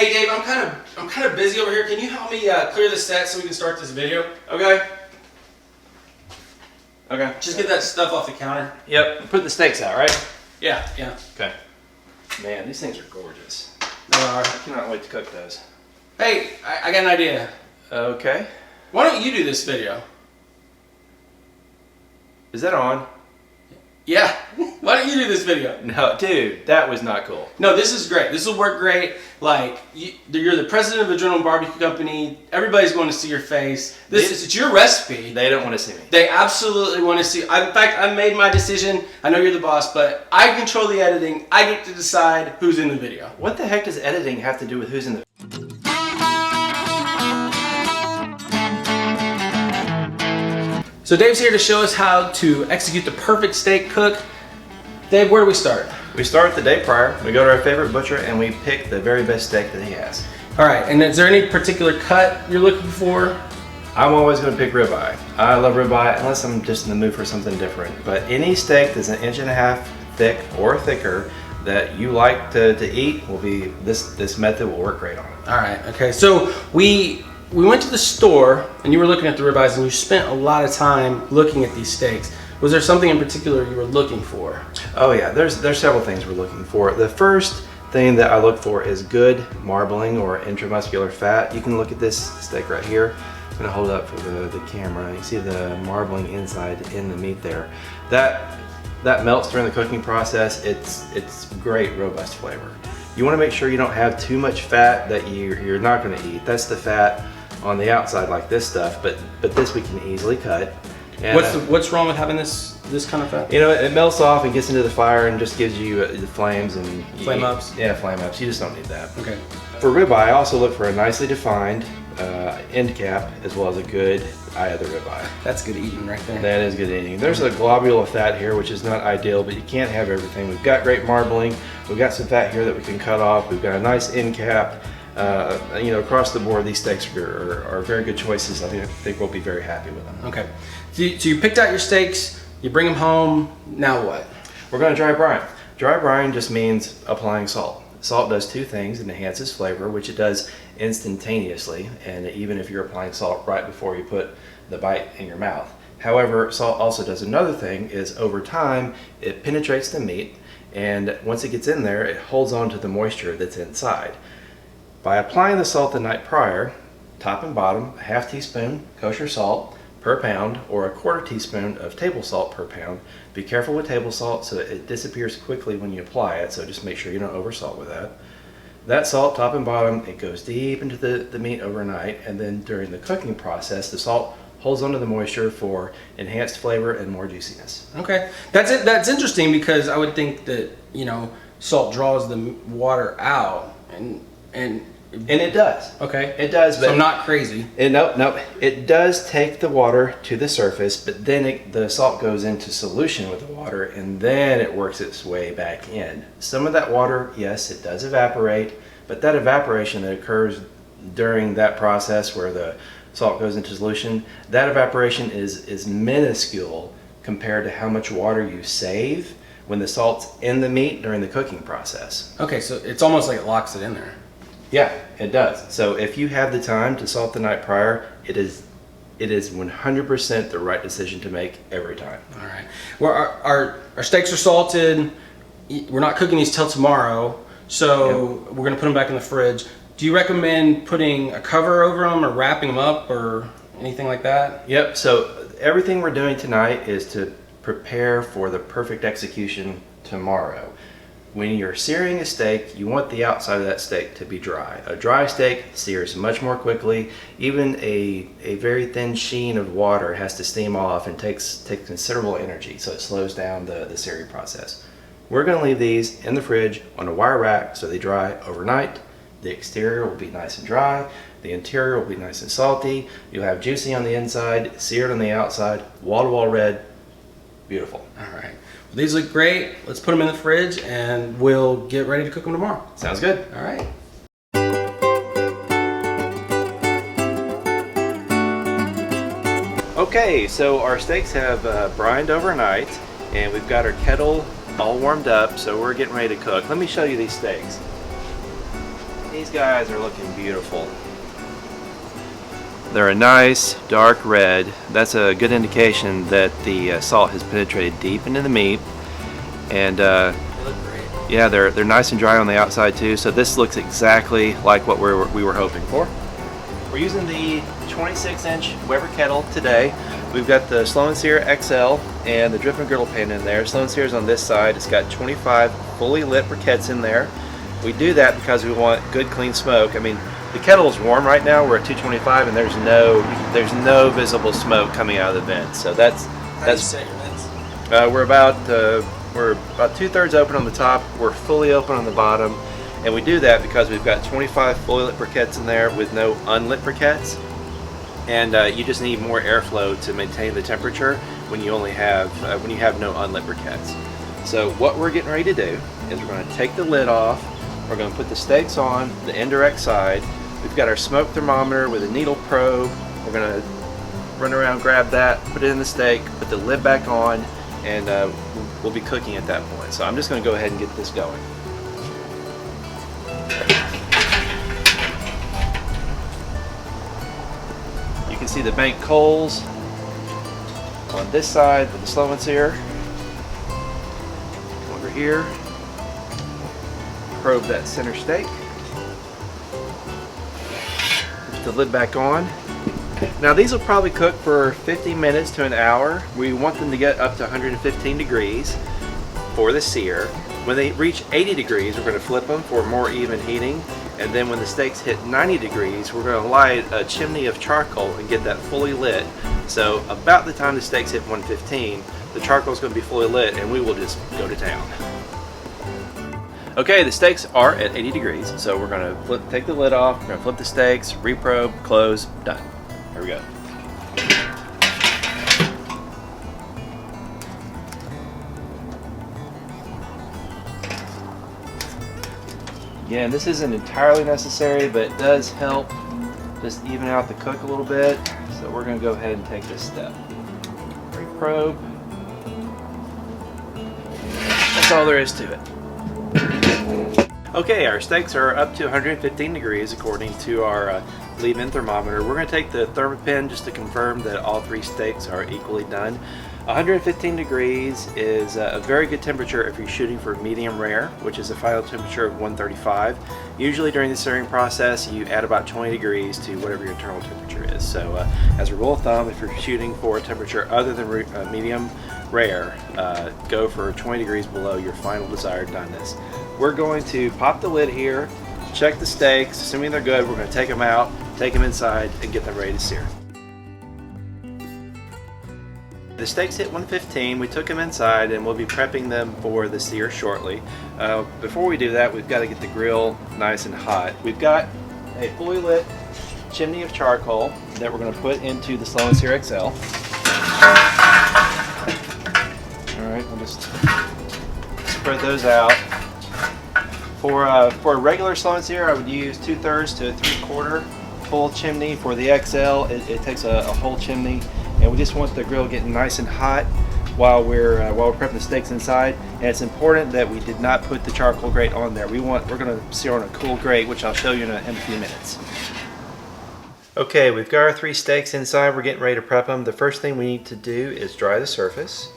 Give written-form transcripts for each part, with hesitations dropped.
Hey Dave, I'm kind of busy over here. Can you help me clear the set so we can start this video? Okay. Okay. Just get that stuff off the counter. Yep. Put the steaks out, right? Yeah. Okay. Man, these things are gorgeous. They are. I cannot wait to cook those. Hey, I got an idea. Okay. Why don't you do this video? Is that on? Yeah. Why don't you do this video? No, dude, that was not cool. No, this is great. This will work great. Like, you're the president of a Adrenaline Barbecue Company. Everybody's going to see your face. It's your recipe. They don't want to see me. They absolutely want to see. In fact, I made my decision. I know you're the boss, but I control the editing. I get to decide who's in the video. What the heck does editing have to do with who's in the... So Dave's here to show us how to execute the perfect steak cook. Dave, where do we start? We start the day prior. We go to our favorite butcher and we pick the very best steak that he has. All right, and is there any particular cut you're looking for? I'm always going to pick ribeye. I love ribeye unless I'm just in the mood for something different. But any steak that's 1.5 inches thick or thicker that you like to eat will be, this method will work great on it. All right, okay, so we went to the store and you were looking at the ribeyes and you spent a lot of time looking at these steaks. Was there something in particular you were looking for? Oh yeah, there's several things we're looking for. The first thing that I look for is good marbling or intramuscular fat. You can look at this steak right here. I'm gonna hold it up for the camera. You see the marbling inside in the meat there. That melts during the cooking process. It's great, robust flavor. You wanna make sure you don't have too much fat that you're not gonna eat. That's the fat on the outside like this stuff, but this we can easily cut. And what's wrong with having this kind of fat? You know, it melts off and gets into the fire and just gives you the flames and flame ups. Yeah, flame ups. You just don't need that. Okay. For ribeye, I also look for a nicely defined end cap as well as a good eye of the ribeye. That's good eating right there. That is good eating. There's a globule of fat here, which is not ideal, but you can't have everything. We've got great marbling. We've got some fat here that we can cut off. We've got a nice end cap. You know, across the board, these steaks are very good choices. I think we'll be very happy with them. Okay. So you picked out your steaks, you bring them home, now what? We're going to dry brine. Dry brine just means applying salt. Salt does two things. It enhances flavor, which it does instantaneously, and even if you're applying salt right before you put the bite in your mouth. However, salt also does another thing, is over time, it penetrates the meat, and once it gets in there, it holds on to the moisture that's inside. By applying the salt the night prior, top and bottom, a half teaspoon kosher salt per pound or a quarter teaspoon of table salt per pound. Be careful with table salt so it disappears quickly when you apply it, so just make sure you don't oversalt with that. That salt, top and bottom, it goes deep into the meat overnight, and then during the cooking process, the salt holds onto the moisture for enhanced flavor and more juiciness. Okay, that's interesting because I would think that, you know, salt draws the water out and it does. Okay. It does, but so I'm not crazy. Nope. It does take the water to the surface, but then the salt goes into solution with the water, and then it works its way back in. Some of that water, yes, it does evaporate, but that evaporation that occurs during that process where the salt goes into solution, that evaporation is minuscule compared to how much water you save when the salt's in the meat during the cooking process. Okay, so it's almost like it locks it in there. Yeah, it does. So if you have the time to salt the night prior, it is 100% the right decision to make every time. All right. Well, our steaks are salted. We're not cooking these till tomorrow, so yep. We're gonna put them back in the fridge. Do you recommend putting a cover over them or wrapping them up or anything like that? Yep. So everything we're doing tonight is to prepare for the perfect execution tomorrow. When you're searing a steak, you want the outside of that steak to be dry. A dry steak sears much more quickly. Even a very thin sheen of water has to steam off and takes considerable energy, so it slows down the searing process. We're going to leave these in the fridge on a wire rack so they dry overnight. The exterior will be nice and dry. The interior will be nice and salty. You'll have juicy on the inside, seared on the outside, wall-to-wall red. Beautiful. All right. Well, these look great. Let's put them in the fridge and we'll get ready to cook them tomorrow. Sounds good. All right. Okay, so our steaks have brined overnight, and we've got our kettle all warmed up, so we're getting ready to cook. Let me show you these steaks. these guys are looking beautiful. They're a nice dark red. That's a good indication that the salt has penetrated deep into the meat. And They look great. yeah, they're nice and dry on the outside too. So this looks exactly like what we were hoping for. We're using the 26-inch Weber kettle today. We've got the Slow N Sear XL and the drip and griddle pan in there. Slow N Sear's on this side. It's got 25 fully lit briquettes in there. We do that because we want good clean smoke. I mean, the kettle is warm right now. We're at 225 and there's no visible smoke coming out of the vent. So that's How do you set your vents? we're about 2/3 open on the top. We're fully open on the bottom, and we do that because we've got 25 fully lit briquettes in there with no unlit briquettes, and you just need more airflow to maintain the temperature when you only have when you have no unlit briquettes. So what we're getting ready to do is we're going to take the lid off. We're going to put the steaks on the indirect side. We've got our smoke thermometer with a needle probe. We're going to run around, grab that, put it in the steak, put the lid back on, and we'll be cooking at that point. So I'm just going to go ahead and get this going. You can see the banked coals on this side with the Slow N Sear. Over here, probe that center steak. Put the lid back on. Now these will probably cook for 50 minutes to an hour. We want them to get up to 115 degrees for the sear. When they reach 80 degrees, we're going to flip them for more even heating. And then when the steaks hit 90 degrees, we're going to light a chimney of charcoal and get that fully lit. So about the time the steaks hit 115, the charcoal is going to be fully lit and we will just go to town. Okay, the steaks are at 80 degrees, so we're going to take the lid off, we're going to flip the steaks, reprobe, close, done. Here we go. Again, this isn't entirely necessary, but it does help just even out the cook a little bit. So we're going to go ahead and take this step. Reprobe. That's all there is to it. Okay, our steaks are up to 115 degrees according to our leave-in thermometer. We're going to take the thermopin just to confirm that all three steaks are equally done. 115 degrees is a very good temperature if you're shooting for medium rare, which is a final temperature of 135. Usually during the searing process you add about 20 degrees to whatever your internal temperature is. So as a rule of thumb, if you're shooting for a temperature other than medium rare, go for 20 degrees below your final desired doneness. We're going to pop the lid here, check the steaks. Assuming they're good, we're going to take them out, take them inside, and get them ready to sear. The steaks hit 115, we took them inside and we'll be prepping them for the sear shortly. Before we do that, we've got to get the grill nice and hot. We've got a fully lit chimney of charcoal that we're going to put into the Slow N Sear XL. Alright, we'll just spread those out. For a regular Slow N Sear, I would use 2/3 to 3/4 full chimney. For the XL, it takes a whole chimney. And we just want the grill getting nice and hot while we're prepping the steaks inside. And it's important that we did not put the charcoal grate on there. We're going to sear on a cool grate, which I'll show you in a few minutes. Okay, we've got our three steaks inside. We're getting ready to prep them. The first thing we need to do is dry the surface.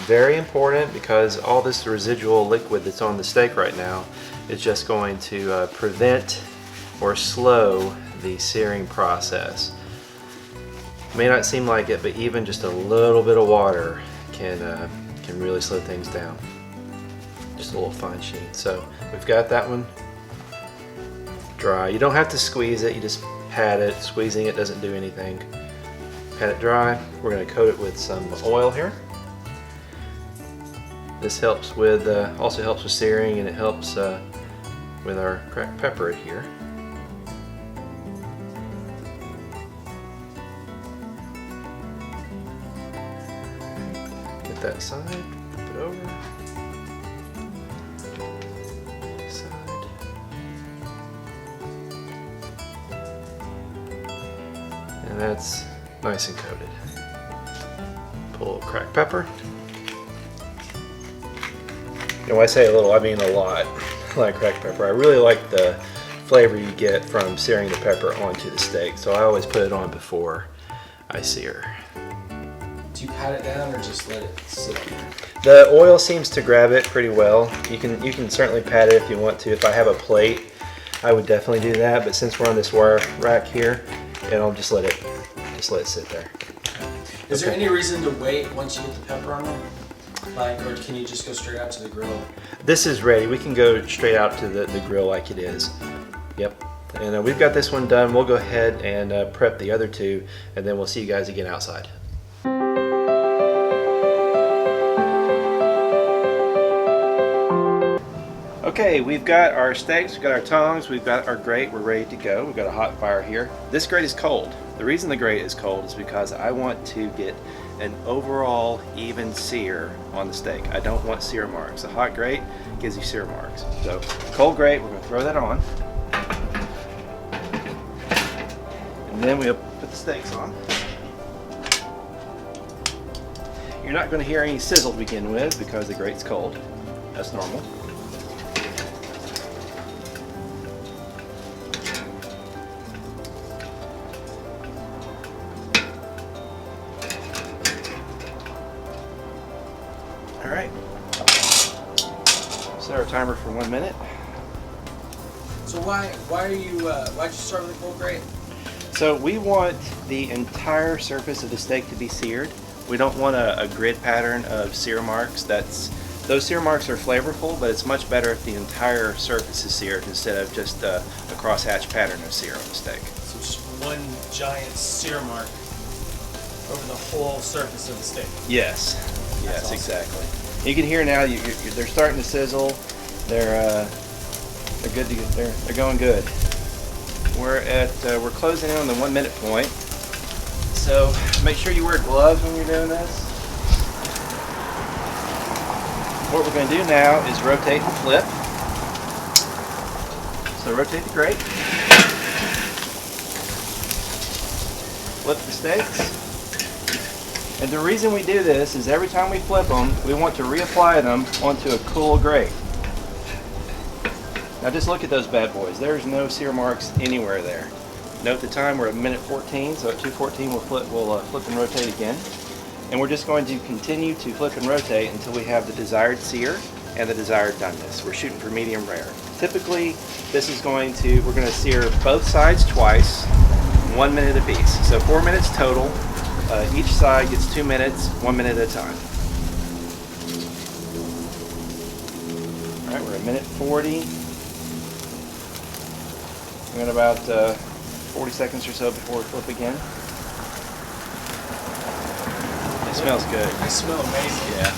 Very important, because all this residual liquid that's on the steak right now is just going to prevent or slow the searing process. May not seem like it, but even just a little bit of water can really slow things down. Just a little fine sheen. So we've got that one dry. You don't have to squeeze it, you just pat it. Squeezing it doesn't do anything. Pat it dry. We're going to coat it with some oil here. This helps with also helps with searing, and it helps with our cracked pepper here. That side, flip it over, side, and that's nice and coated. Pull a little cracked pepper. You know, when I say a little, I mean a lot. I like cracked pepper. I really like the flavor you get from searing the pepper onto the steak. So I always put it on before I sear. Do you pat it down or just let it sit on there? The oil seems to grab it pretty well. You can certainly pat it if you want to. If I have a plate, I would definitely do that. But since we're on this wire rack here, and I'll just let it sit there. Is there any reason to wait once you get the pepper on there? Like, or can you just go straight out to the grill? This is ready. We can go straight out to the grill like it is. Yep. And we've got this one done. We'll go ahead and prep the other two, and then we'll see you guys again outside. Okay, we've got our steaks, we've got our tongs, we've got our grate, we're ready to go. We've got a hot fire here. This grate is cold. The reason the grate is cold is because I want to get an overall even sear on the steak. I don't want sear marks. A hot grate gives you sear marks. So, cold grate, we're going to throw that on. And then we'll put the steaks on. You're not going to hear any sizzle to begin with because the grate's cold. That's normal. All right. Set our timer for 1 minute. So why'd you start with a cold grate? So we want the entire surface of the steak to be seared. We don't want a grid pattern of sear marks. Those sear marks are flavorful, but it's much better if the entire surface is seared instead of just a crosshatch pattern of sear on the steak. So just one giant sear mark over the whole surface of the steak. Yes. Yes, awesome. Exactly. You can hear now they're starting to sizzle. They're good to get. They're going good. We're closing in on the 1 minute point. So make sure you wear gloves when you're doing this. What we're going to do now is rotate and flip. So rotate the grate. Flip the steaks. And the reason we do this is every time we flip them, we want to reapply them onto a cool grate. Now just look at those bad boys. There's no sear marks anywhere there. Note the time, we're at minute 14, so at 2:14 we'll flip and rotate again. And we're just going to continue to flip and rotate until we have the desired sear and the desired doneness. We're shooting for medium rare. Typically, we're going to sear both sides twice, 1 minute apiece. So 4 minutes total. Each side gets 2 minutes, 1 minute at a time. All right, we're at minute 40. We got about 40 seconds or so before we flip again. It smells good. They smell amazing. Yeah.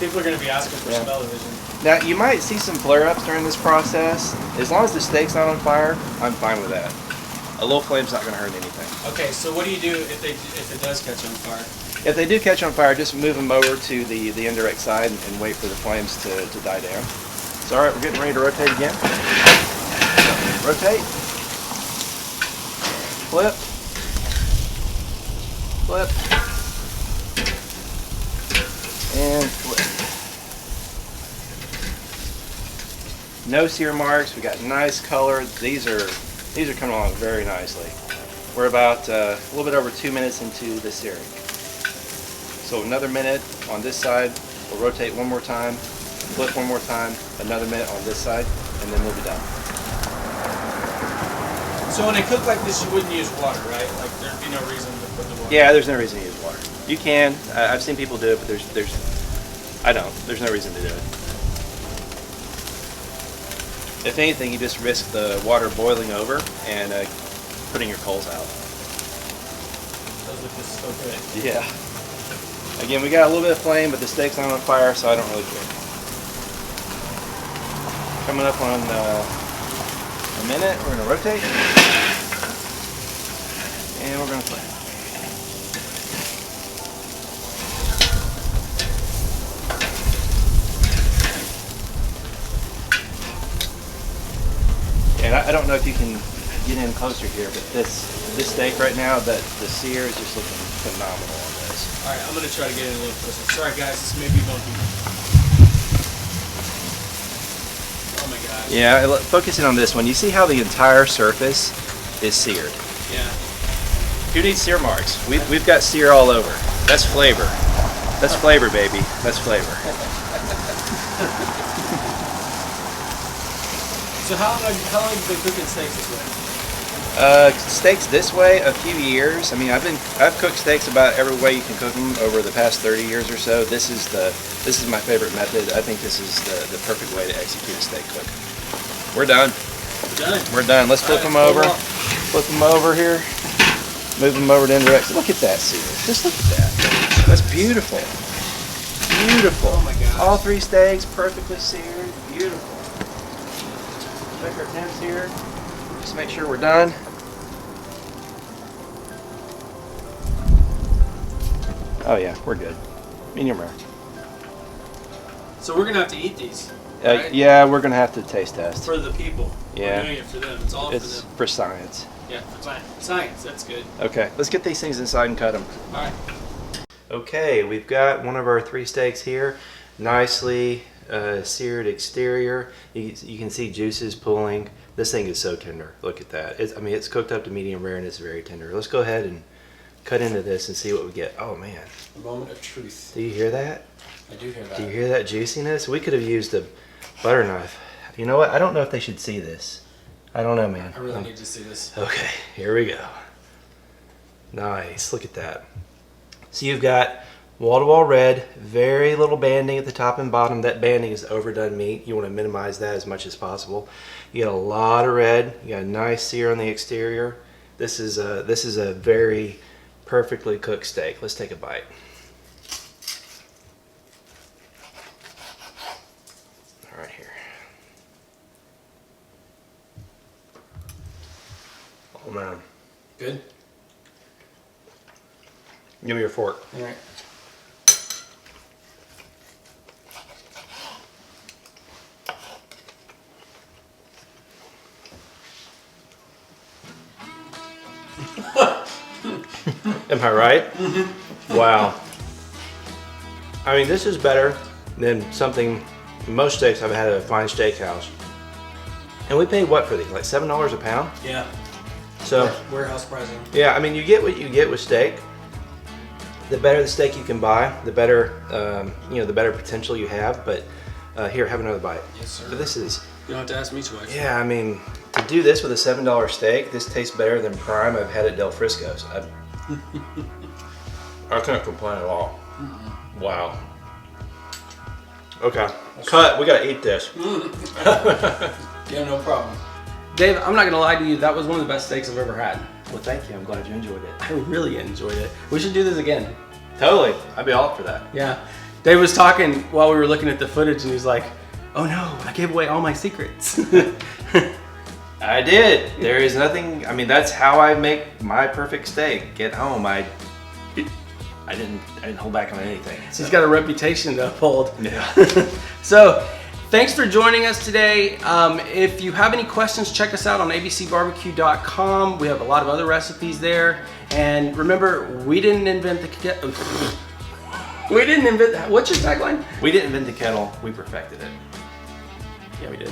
People are going to be asking for smell-o-vision. Now, you might see some flare-ups during this process. As long as the steak's not on fire, I'm fine with that. A low flame's not going to hurt anything. Okay, so what do you do if it does catch on fire? If they do catch on fire, just move them over to the indirect side and wait for the flames to die down. So, all right, we're getting ready to rotate again. So, rotate. Flip. Flip. And flip. No sear marks. We got nice color. These are coming along very nicely. We're about a little bit over 2 minutes into the searing. So another minute on this side. We'll rotate one more time, flip one more time, another minute on this side, and then we'll be done. So when they cook like this, you wouldn't use water, right? Like there'd be no reason to put the water. Yeah, there's no reason to use water. You can. I've seen people do it, but there's no reason to do it. If anything, you just risk the water boiling over and putting your coals out. Those look just so good. Yeah. Again, we got a little bit of flame, but the steak's not on fire, so I don't really care. Coming up on a minute, we're going to rotate. And we're going to flip. And I don't know if you can get in closer here, but this steak right now, the sear is just looking phenomenal on this. All right, I'm gonna try to get in a little closer. Sorry guys, this may be bumpy. Oh my God. Yeah, focusing on this one, you see how the entire surface is seared. Yeah. Who needs sear marks? We've got sear all over. That's flavor. That's flavor, baby. That's flavor. So how long have you been cooking steaks this way? Steaks this way a few years. I mean, I've cooked steaks about every way you can cook them over the past 30 years or so. This is my favorite method. I think this is the perfect way to execute a steak cook. We're done. We're done. Let's flip them over. Flip them over here. Move them over to indirect. Look at that sear. Just look at that. That's beautiful. Beautiful. Oh my gosh. All 3 steaks perfectly seared. Beautiful. Check our temps here. Just make sure we're done. Oh yeah, we're good. Medium rare. So we're gonna have to eat these. Right? Yeah, we're gonna have to taste test. For the people. Yeah. We're doing it for them. It's all It's for them. for science. Yeah, for science. That's good. Okay, let's get these things inside and cut them. All right. Okay, we've got one of our 3 steaks here, nicely seared exterior. You can see juices pooling. This thing is so tender. Look at that. I mean, it's cooked up to medium rare and it's very tender. Let's go ahead and cut into this and see what we get. Oh man. A moment of truth. Do you hear that? I do hear that. Do you hear that juiciness? We could have used a butter knife. You know what? I don't know if they should see this. I don't know, man. I really need to see this. Okay, here we go. Nice. Look at that. So you've got wall-to-wall red, very little banding at the top and bottom. That banding is overdone meat. You want to minimize that as much as possible. You got a lot of red. You got a nice sear on the exterior. This is a very perfectly cooked steak. Let's take a bite. All right, here. Oh man. Good? Give me your fork. All right. Am I right? Mm-hmm. Wow. I mean, this is better than something, most steaks I've had at a fine steakhouse. And we paid what for these? Like $7 a pound? Yeah. So, Warehouse pricing. yeah, I mean, you get what you get with steak. The better the steak you can buy, the better, the better potential you have. But here, have another bite. Yes, sir. But this is, You don't have to ask me twice. yeah, I mean, to do this with a $7 steak, this tastes better than prime I've had at Del Frisco's. I can't complain at all. Wow. Okay, cut. We gotta eat this. Yeah, no problem. Dave, I'm not gonna lie to you, that was one of the best steaks I've ever had. Well, thank you. I'm glad you enjoyed it. I really enjoyed it. We should do this again. Totally. I'd be all for that. Yeah. Dave was talking while we were looking at the footage and he's like, oh no, I gave away all my secrets. I did. There is nothing. I mean, that's how I make my perfect steak. Get home, I didn't hold back on anything. So. He's got a reputation to uphold. Yeah. So, thanks for joining us today. If you have any questions, check us out on abcbarbecue.com. We have a lot of other recipes there. And remember, we didn't invent the what's your tagline? We didn't invent the kettle. We perfected it. Yeah, we did.